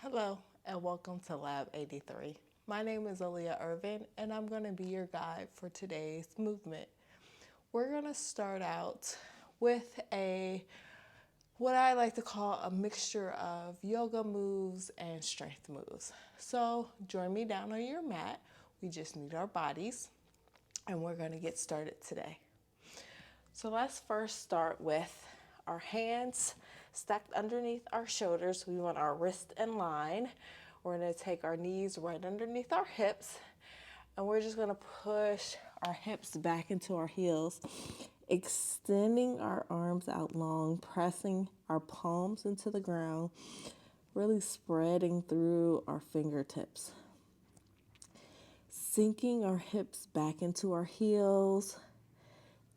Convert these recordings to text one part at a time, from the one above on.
Hello and welcome to Lab 83. My name is Aaliyah Irvin and I'm going to be your guide for today's movement. We're going to start out with what I like to call a mixture of yoga moves and strength moves. So join me down on your mat. We just need our bodies and we're going to get started today. So let's first start with our hands stacked underneath our shoulders. We want our wrist in line. We're going to take our knees right underneath our hips, and we're just going to push our hips back into our heels, extending our arms out long, pressing our palms into the ground, really spreading through our fingertips. Sinking our hips back into our heels,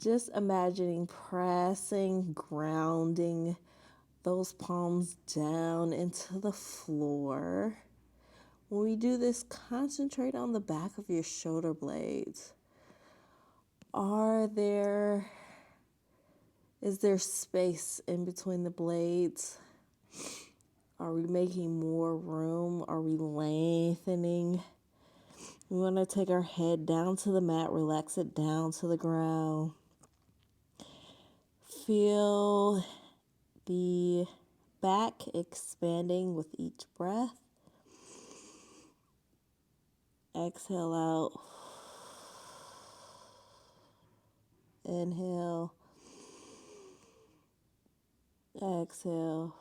just imagining pressing, grounding those palms down into the floor. When we do this, concentrate on the back of your shoulder blades. Is there space in between the blades? Are we making more room? Are we lengthening? We want to take our head down to the mat, relax it down to the ground. Feel the back expanding with each breath. Exhale out. Inhale. Exhale.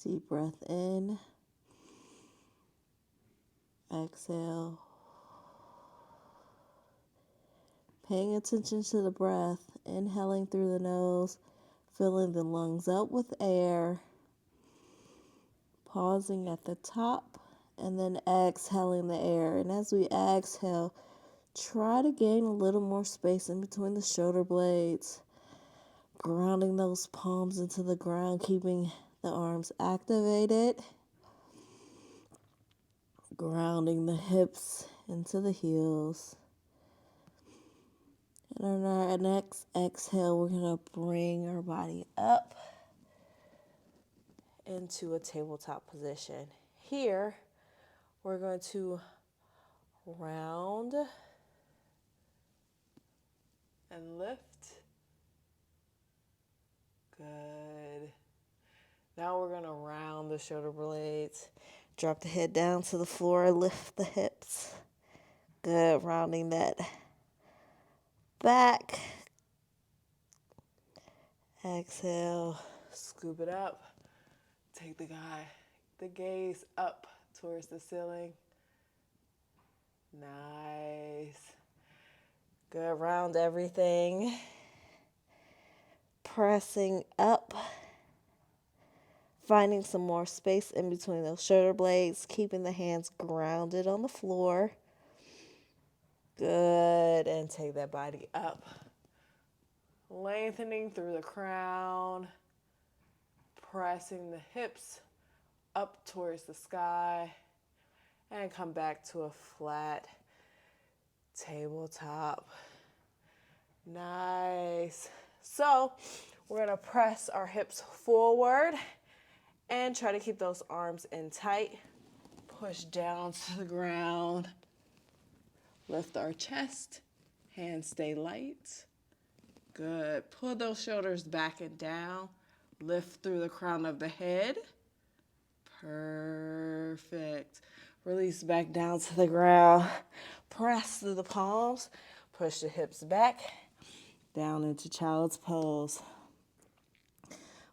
Deep breath in. Exhale. Paying attention to the breath, inhaling through the nose, filling the lungs up with air, pausing at the top, and then exhaling the air. And as we exhale, try to gain a little more space in between the shoulder blades, grounding those palms into the ground, keeping the arms activated, grounding the hips into the heels. And on our next exhale, we're going to bring our body up into a tabletop position. Here, we're going to round and lift. Good. Now we're going to round the shoulder blades. Drop the head down to the floor, lift the hips. Good, rounding that back. Exhale, scoop it up. Take the gaze up towards the ceiling. Nice. Good, round everything. Pressing up. Finding some more space in between those shoulder blades, keeping the hands grounded on the floor. Good, and take that body up. Lengthening through the crown, pressing the hips up towards the sky, and come back to a flat tabletop. Nice. So we're going to press our hips forward and try to keep those arms in tight. Push down to the ground. Lift our chest. Hands stay light. Good. Pull those shoulders back and down. Lift through the crown of the head. Perfect. Release back down to the ground. Press through the palms. Push the hips back. Down into child's pose.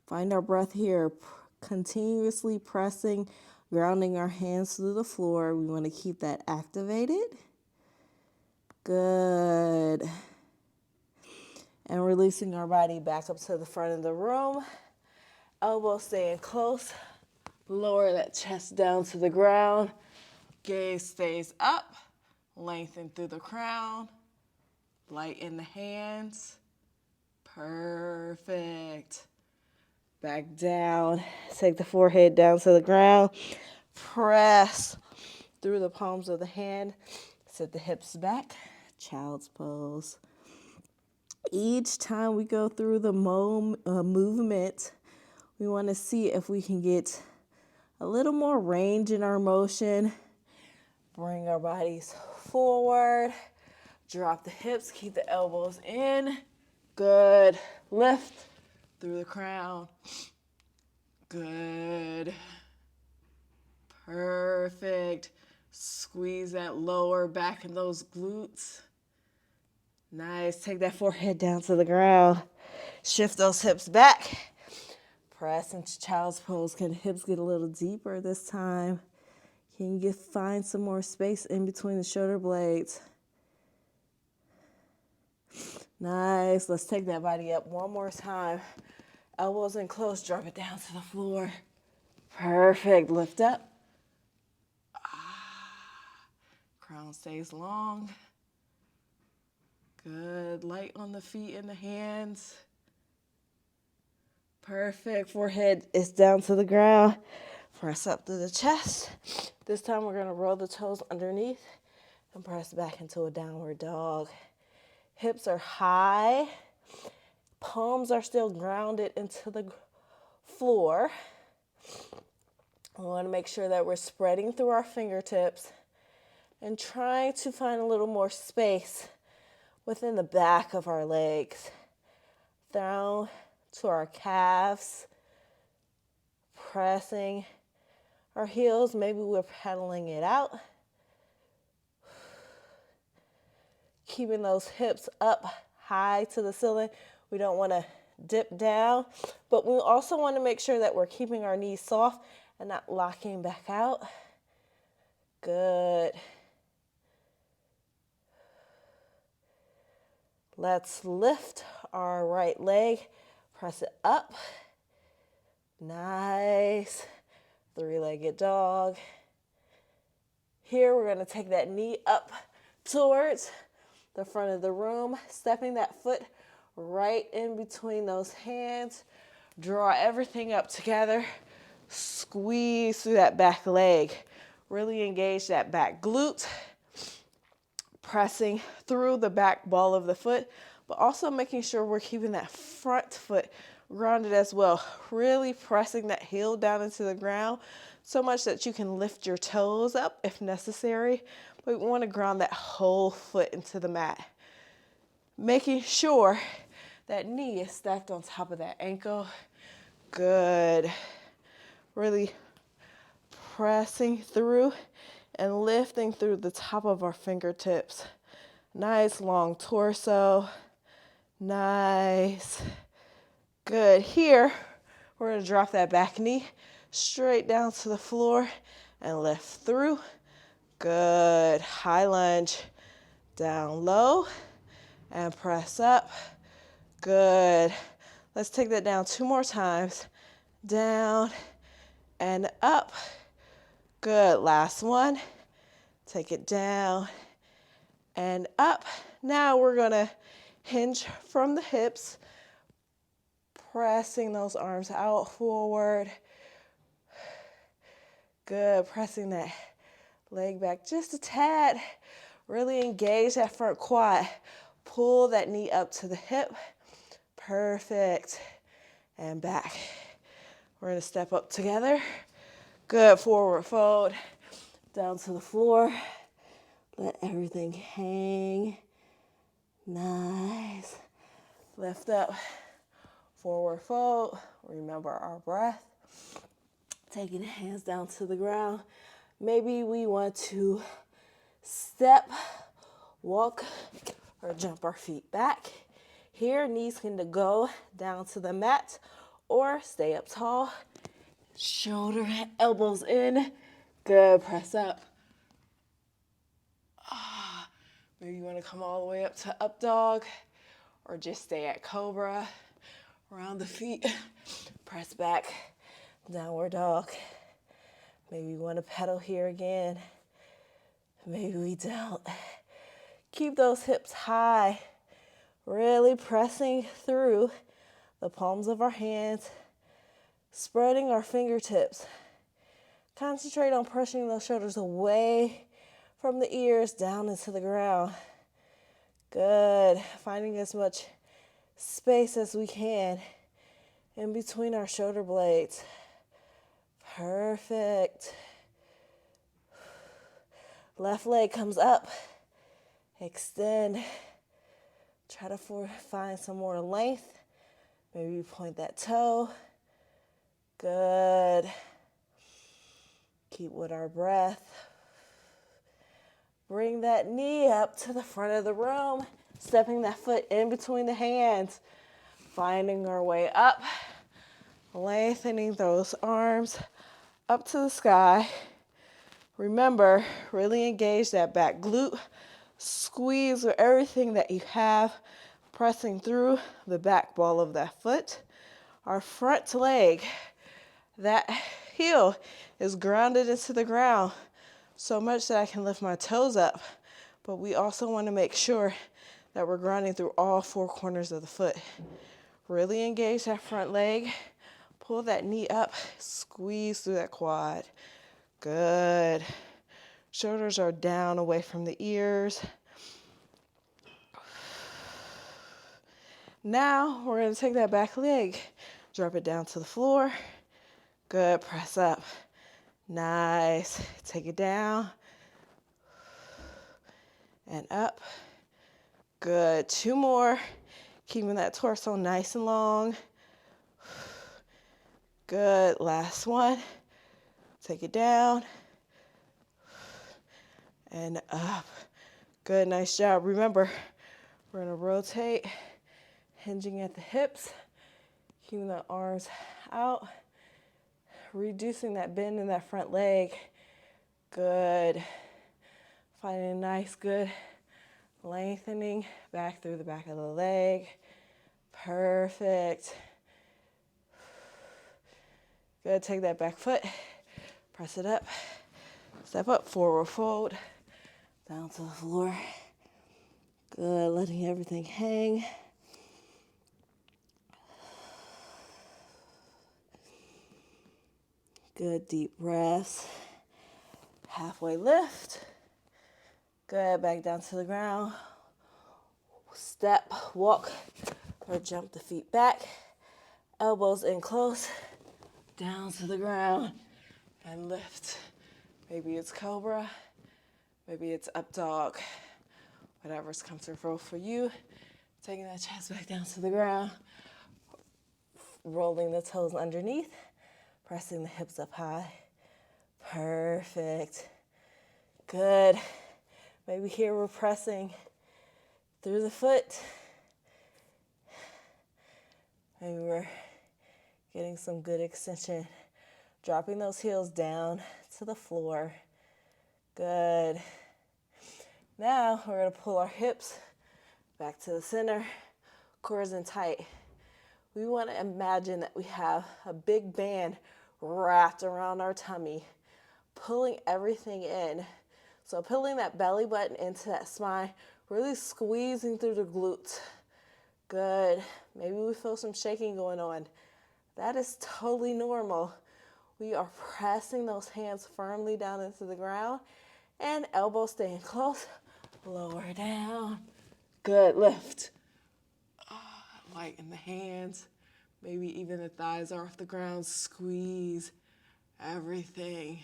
Find our breath here. Continuously pressing, grounding our hands through the floor. We want to keep that activated. Good. And releasing our body back up to the front of the room. Elbows staying close. Lower that chest down to the ground. Gaze stays up. Lengthen through the crown. Light in the hands. Perfect. Back down. Take the forehead down to the ground. Press through the palms of the hand. Sit the hips back. Child's pose. Each time we go through the movement, We want to see if we can get a little more range in our motion. Bring our bodies forward. Drop the hips, keep the elbows in. Good. Lift through the crown. Good. Perfect. Squeeze that lower back in those glutes. Nice. Take that forehead down to the ground. Shift those hips back. Press into child's pose. Can the hips get a little deeper this time? Can you find some more space in between the shoulder blades? Nice. Let's take that body up one more time. Elbows in close. Drop it down to the floor. Perfect. Lift up. Crown stays long. Good. Light on the feet and the hands. Perfect. Forehead is down to the ground. Press up to the chest. This time we're going to roll the toes underneath and press back into a downward dog. Hips are high. Palms are still grounded into the floor. We want to make sure that we're spreading through our fingertips and trying to find a little more space within the back of our legs. Down to our calves. Pressing our heels. Maybe we're pedaling it out. Keeping those hips up high to the ceiling. We don't want to dip down, but we also want to make sure that we're keeping our knees soft and not locking back out. Good. Let's lift our right leg. Press it up. Nice. Three-legged dog. Here we're going to take that knee up towards the front of the room, stepping that foot right in between those hands. Draw everything up together. Squeeze through that back leg. Really engage that back glute. Pressing through the back ball of the foot, but also making sure we're keeping that front foot grounded as well. Really pressing that heel down into the ground so much that you can lift your toes up if necessary. But we want to ground that whole foot into the mat. Making sure that knee is stacked on top of that ankle. Good. Really pressing through and lifting through the top of our fingertips. Nice long torso. Nice. Good. Here, we're going to drop that back knee straight down to the floor and lift through. Good. High lunge. Down low and press up. Good. Let's take that down 2 more times. Down and up. Good. Last one. Take it down and up. Now we're going to hinge from the hips, pressing those arms out forward. Good. Pressing that leg back just a tad. Really engage that front quad. Pull that knee up to the hip. Perfect. And back. We're going to step up together. Good. Forward fold. Down to the floor. Let everything hang. Nice. Lift up. Forward fold. Remember our breath. Taking the hands down to the ground. Maybe we want to step, walk, or jump our feet back. Here, knees can go down to the mat or stay up tall. Shoulder, elbows in. Good. Press up. Maybe you want to come all the way up to up dog or just stay at cobra. Around the feet. Press back. Downward dog. Maybe you want to pedal here again. Maybe we don't. Keep those hips high. Really pressing through the palms of our hands. Spreading our fingertips. Concentrate on pushing those shoulders away from the ears down into the ground. Good. Finding as much space as we can in between our shoulder blades. Perfect. Left leg comes up. Extend. Try to find some more length. Maybe you point that toe. Good. Keep with our breath. Bring that knee up to the front of the room, stepping that foot in between the hands, finding our way up, lengthening those arms up to the sky. Remember, really engage that back glute. Squeeze with everything that you have, pressing through the back ball of that foot. Our front leg, that heel is grounded into the ground so much that I can lift my toes up. But we also want to make sure that we're grounding through all four corners of the foot. Really engage that front leg. Pull that knee up. Squeeze through that quad. Good. Shoulders are down away from the ears. Now we're going to take that back leg. Drop it down to the floor. Good. Press up. Nice. Take it down. And up. Good. Two more. Keeping that torso nice and long. Good. Last one. Take it down. And up. Good. Nice job. Remember, we're going to rotate, hinging at the hips, keeping the arms out, reducing that bend in that front leg. Good. Finding a nice, good lengthening back through the back of the leg. Perfect. Good. Take that back foot. Press it up. Step up. Forward fold. Down to the floor. Good. Letting everything hang. Good. Deep breaths. Halfway lift. Good. Back down to the ground. Step, walk, or jump the feet back. Elbows in close. Down to the ground. And lift. Maybe it's cobra. Maybe it's up dog. Whatever's comfortable for you. Taking that chest back down to the ground. Rolling the toes underneath. Pressing the hips up high. Perfect. Good. Maybe here we're pressing through the foot. Maybe we're getting some good extension. Dropping those heels down to the floor. Good. Now we're going to pull our hips back to the center, cores in tight. We want to imagine that we have a big band wrapped around our tummy, pulling everything in. So pulling that belly button into that spine, really squeezing through the glutes. Good. Maybe we feel some shaking going on. That is totally normal. We are pressing those hands firmly down into the ground and elbows staying close. Lower down. Good. Lift. Lighten the hands. Maybe even the thighs are off the ground. Squeeze everything.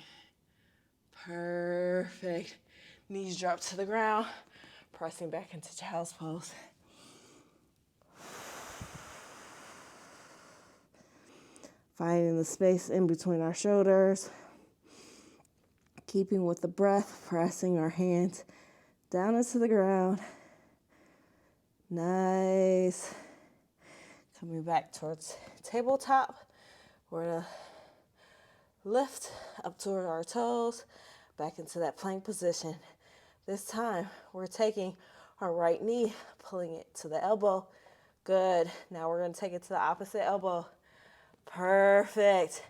Perfect. Knees drop to the ground. Pressing back into child's pose. Finding the space in between our shoulders. Keeping with the breath, pressing our hands down into the ground. Nice. Coming back towards tabletop. We're going to lift up toward our toes, back into that plank position. This time, we're taking our right knee, pulling it to the elbow. Good. Now we're going to take it to the opposite elbow. Perfect.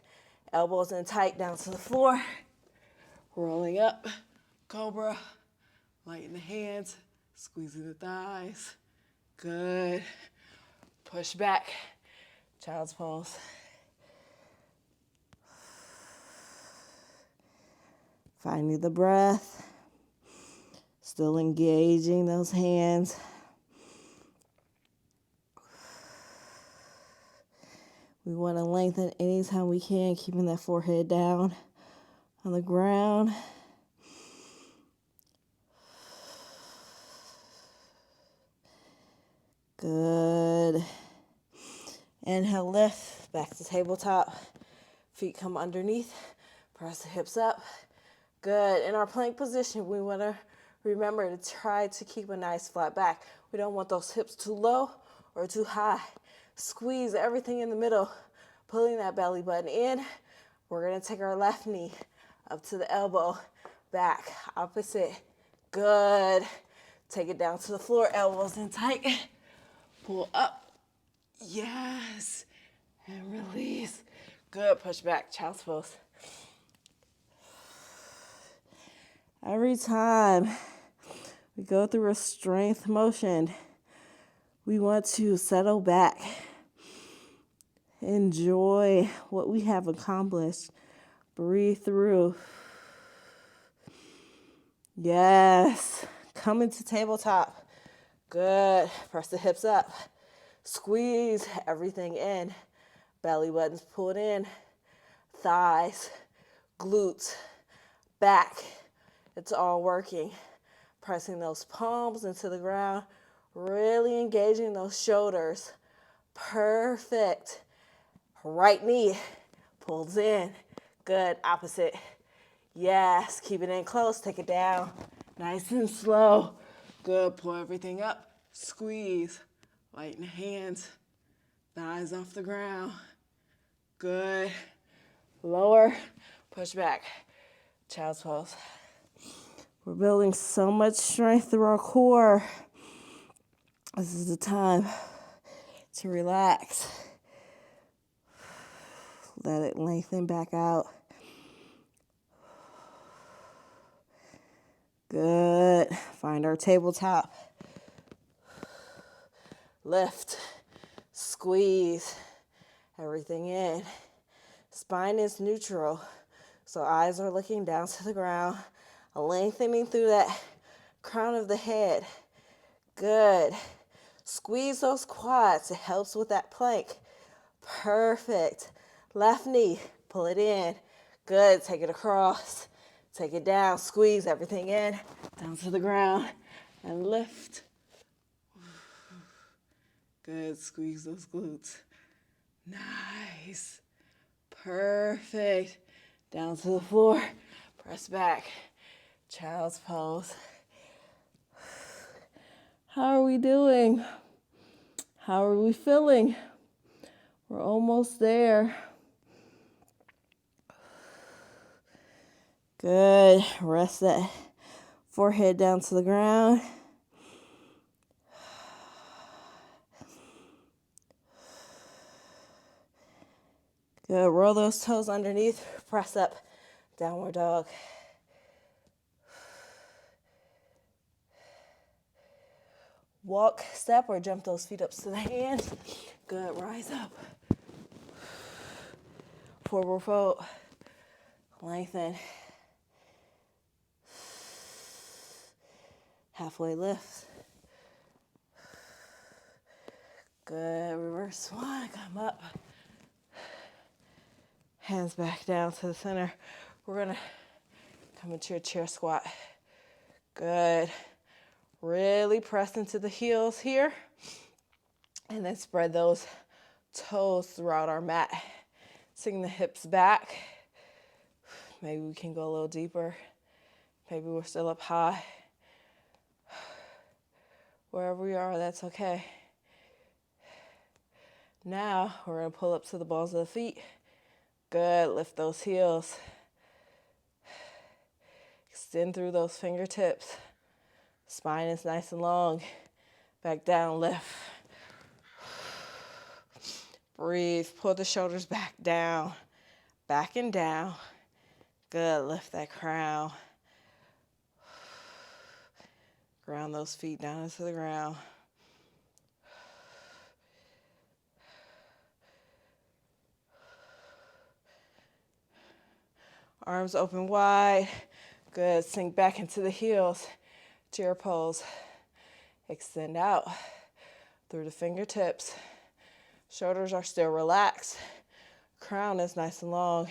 Elbows in tight down to the floor. Rolling up. Cobra. Lighten the hands. Squeezing the thighs. Good. Push back. Child's pose. Finding the breath. Still engaging those hands. We want to lengthen anytime we can, keeping that forehead down on the ground. Good. Inhale, lift, back to tabletop. Feet come underneath, press the hips up. Good. In our plank position, we want to remember to try to keep a nice flat back. We don't want those hips too low or too high. Squeeze everything in the middle, pulling that belly button in. We're going to take our left knee up to the elbow, back, opposite. Good. Take it down to the floor, elbows in tight. Pull up. Yes. And release. Good. Push back, child's pose. Every time we go through a strength motion, we want to settle back. Enjoy what we have accomplished. Breathe through. Yes. Come into tabletop. Good. Press the hips up. Squeeze everything in. Belly buttons pulled in. Thighs, glutes, back. It's all working. Pressing those palms into the ground. Really engaging those shoulders. Perfect. Right knee pulls in. Good. Opposite. Yes. Keep it in close. Take it down. Nice and slow. Good. Pull everything up. Squeeze. Lighten the hands. Thighs off the ground. Good. Lower. Push back. Child's pose. We're building so much strength through our core. This is the time to relax. Let it lengthen back out. Good. Find our tabletop. Lift. Squeeze everything in. Spine is neutral, so eyes are looking down to the ground, lengthening through that crown of the head. Good. Squeeze those quads. It helps with that plank. Perfect. Left knee, pull it in. Good. Take it across. Take it down. Squeeze everything in. Down to the ground. And lift. Good. Squeeze those glutes. Nice. Perfect. Down to the floor. Press back. Child's pose. How are we doing? How are we feeling? We're almost there. Good. Rest that forehead down to the ground. Good. Roll those toes underneath. Press up. Downward dog. Walk, step, or jump those feet up to the hands. Good. Rise up. Forward fold. Lengthen. Halfway lift. Good. Reverse swan. Come up. Hands back down to the center. We're going to come into a chair squat. Good. Really press into the heels here. And then spread those toes throughout our mat. Sing the hips back. Maybe we can go a little deeper. Maybe we're still up high. Wherever we are, that's okay. Now we're going to pull up to the balls of the feet. Good. Lift those heels. Extend through those fingertips. Spine is nice and long. Back down, lift. Breathe. Pull the shoulders back down. Back and down. Good. Lift that crown. Ground those feet down into the ground. Arms open wide. Good. Sink back into the heels. Chair pose. Extend out through the fingertips. Shoulders are still relaxed. Crown is nice and long.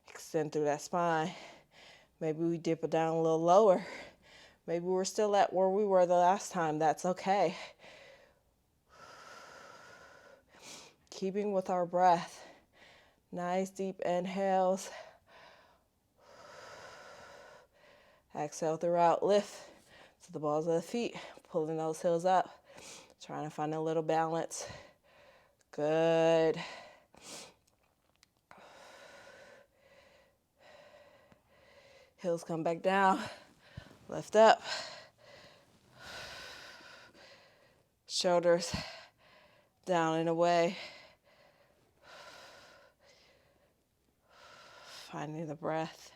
Extend through that spine. Maybe we dip it down a little lower. Maybe we're still at where we were the last time. That's okay. Keeping with our breath. Nice deep inhales. Exhale throughout. Lift to the balls of the feet. Pulling those heels up. Trying to find a little balance. Good. Heels come back down. Lift up. Shoulders down and away. Finding the breath.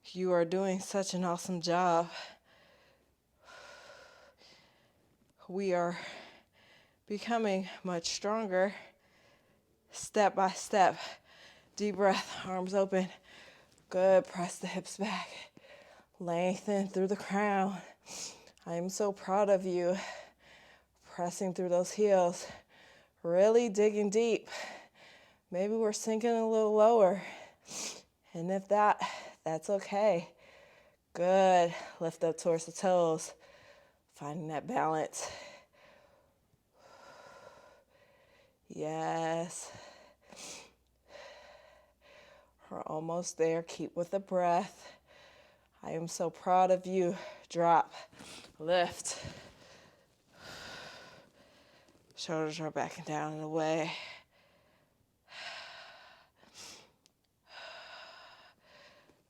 You are doing such an awesome job. We are becoming much stronger step by step. Deep breath, arms open. Good, press the hips back. Lengthen through the crown. I am so proud of you. Pressing through those heels. Really digging deep. Maybe we're sinking a little lower. And if that's okay. Good. Lift up towards the toes. Finding that balance. Yes. We're almost there. Keep with the breath. I am so proud of you. Drop. Lift. Shoulders are back and down and away.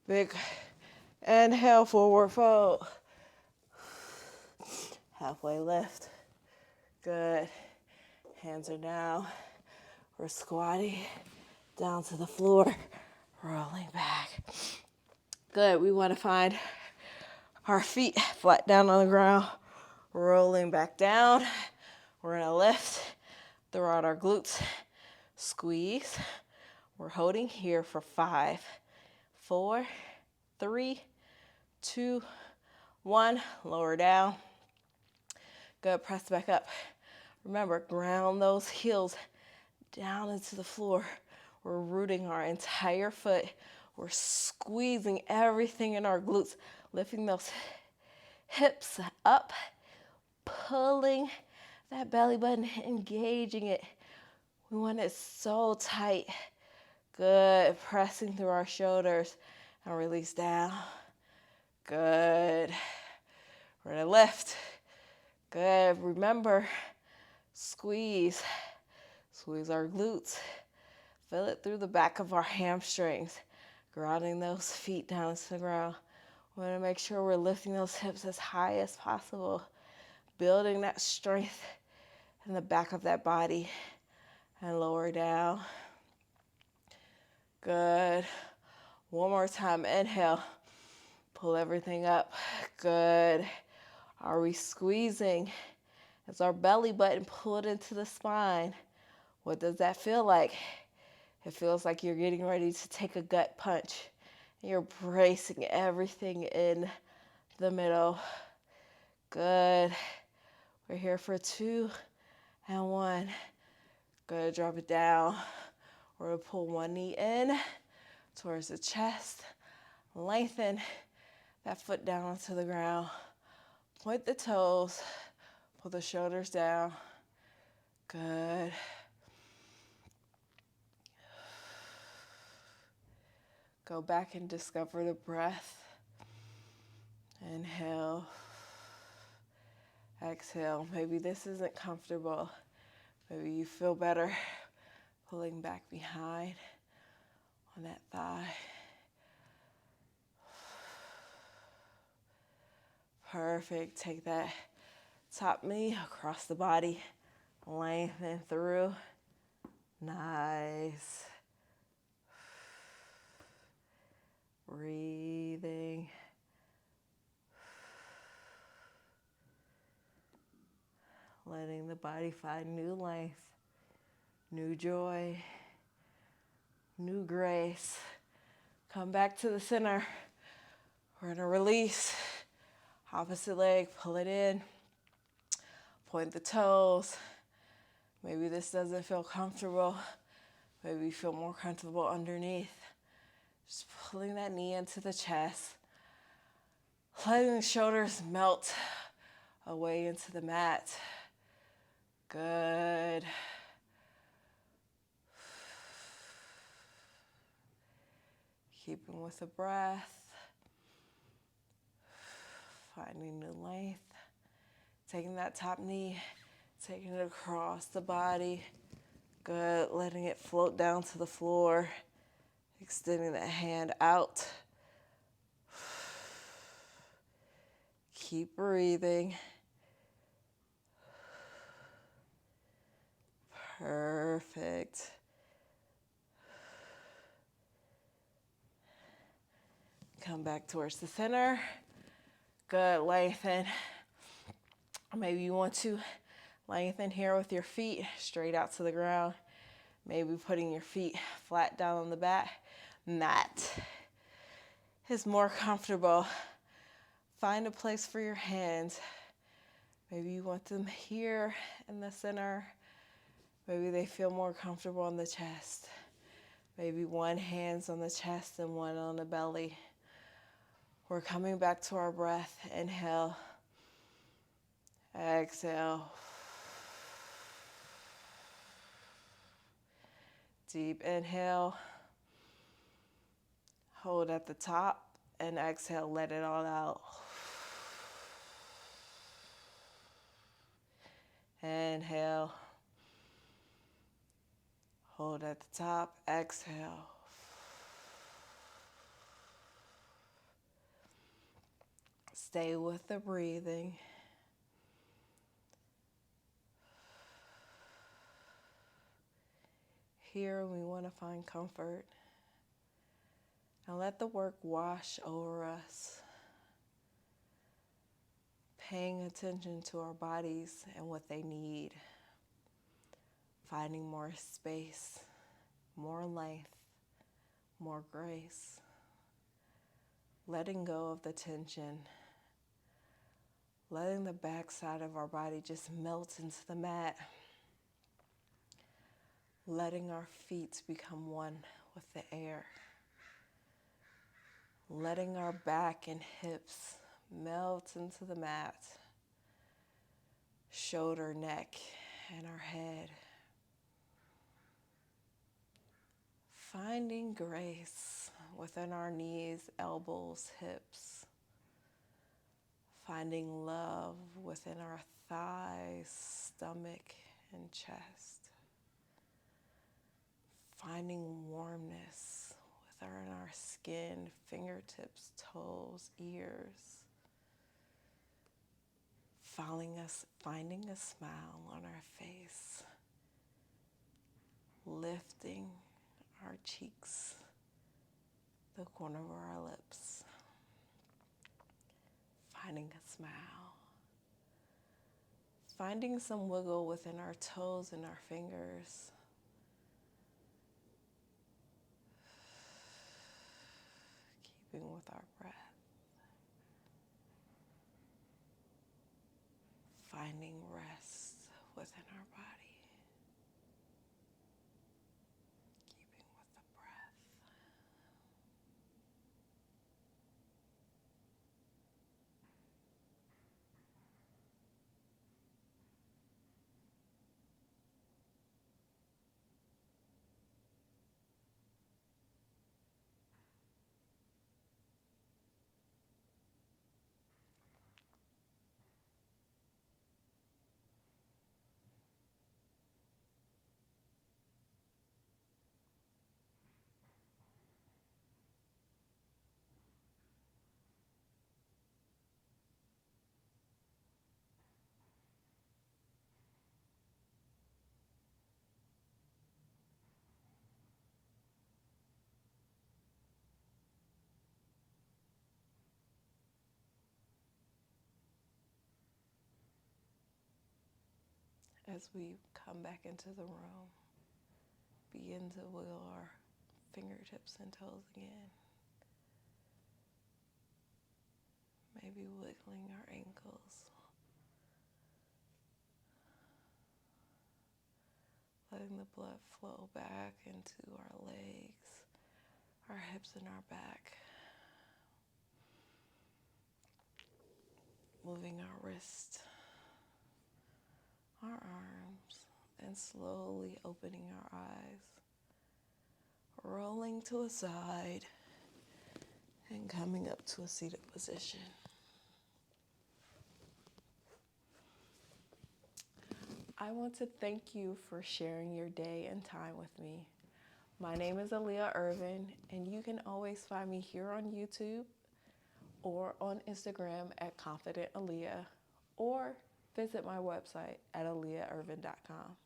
Big inhale, forward fold. Halfway lift. Good. Hands are down. We're squatting down to the floor, rolling back. Good. We want to find our feet flat down on the ground, rolling back down. We're going to lift throughout our glutes. Squeeze. We're holding here for 5, 4, 3, 2, 1. Lower down. Good. Press back up. Remember, ground those heels down into the floor. We're rooting our entire foot. We're squeezing everything in our glutes, lifting those hips up, pulling that belly button, engaging it. We want it so tight. Good. Pressing through our shoulders and release down. Good. We're going to lift. Good. Remember, squeeze. Squeeze our glutes. Feel it through the back of our hamstrings. Grounding those feet down to the ground. We want to make sure we're lifting those hips as high as possible. Building that strength in the back of that body. And lower down. Good. One more time. Inhale. Pull everything up. Good. Are we squeezing? Is our belly button pulled into the spine? What does that feel like? It feels like you're getting ready to take a gut punch. You're bracing everything in the middle. Good. We're here for 2 and 1. Good. Drop it down. We're going to pull one knee in towards the chest. Lengthen that foot down onto the ground. Point the toes. Pull the shoulders down. Good. Go back and discover the breath. Inhale. Exhale. Maybe this isn't comfortable. Maybe you feel better pulling back behind on that thigh. Perfect. Take that top knee across the body. Lengthen through. Nice. Breathing. Letting the body find new life, new joy, new grace. Come back to the center. We're going to release. Opposite leg, pull it in. Point the toes. Maybe this doesn't feel comfortable. Maybe you feel more comfortable underneath. Just pulling that knee into the chest. Letting the shoulders melt away into the mat. Good. Keeping with the breath. Finding new length. Taking that top knee, taking it across the body. Good. Letting it float down to the floor. Extending that hand out. Keep breathing. Perfect. Come back towards the center. Good. Lengthen. Maybe you want to lengthen here with your feet straight out to the ground. Maybe putting your feet flat down on the mat is more comfortable. Find a place for your hands. Maybe you want them here in the center. Maybe they feel more comfortable on the chest. Maybe one hand's on the chest and one on the belly. We're coming back to our breath. Inhale. Exhale. Deep inhale. Hold at the top and exhale, let it all out. Inhale. Hold at the top, exhale. Stay with the breathing. Here we want to find comfort. And let the work wash over us. Paying attention to our bodies and what they need. Finding more space, more length, more grace. Letting go of the tension. Letting the backside of our body just melt into the mat. Letting our feet become one with the air. Letting our back and hips melt into the mat. Shoulder, neck, and our head. Finding grace within our knees, elbows, hips. Finding love within our thighs, stomach, and chest. Finding warmness within our skin, fingertips, toes, ears. Finding a smile on our face. Lifting our cheeks, the corner of our lips. Finding a smile. Finding some wiggle within our toes and our fingers. Keeping with our breath. Finding rest within our body. Keeping with the breath. As we come back into the room, begin to wiggle our fingertips and toes again. Maybe wiggling our ankles. letting the blood flow back into our legs, our hips, and our back. Moving our wrists, our arms, and slowly opening our eyes. Rolling to a side and coming up to a seated position. I want to thank you for sharing your day and time with me. My name is Aaliyah Irvin, and you can always find me here on YouTube or on Instagram at Confident Aaliyah, or visit my website at aaliyahirvin.com.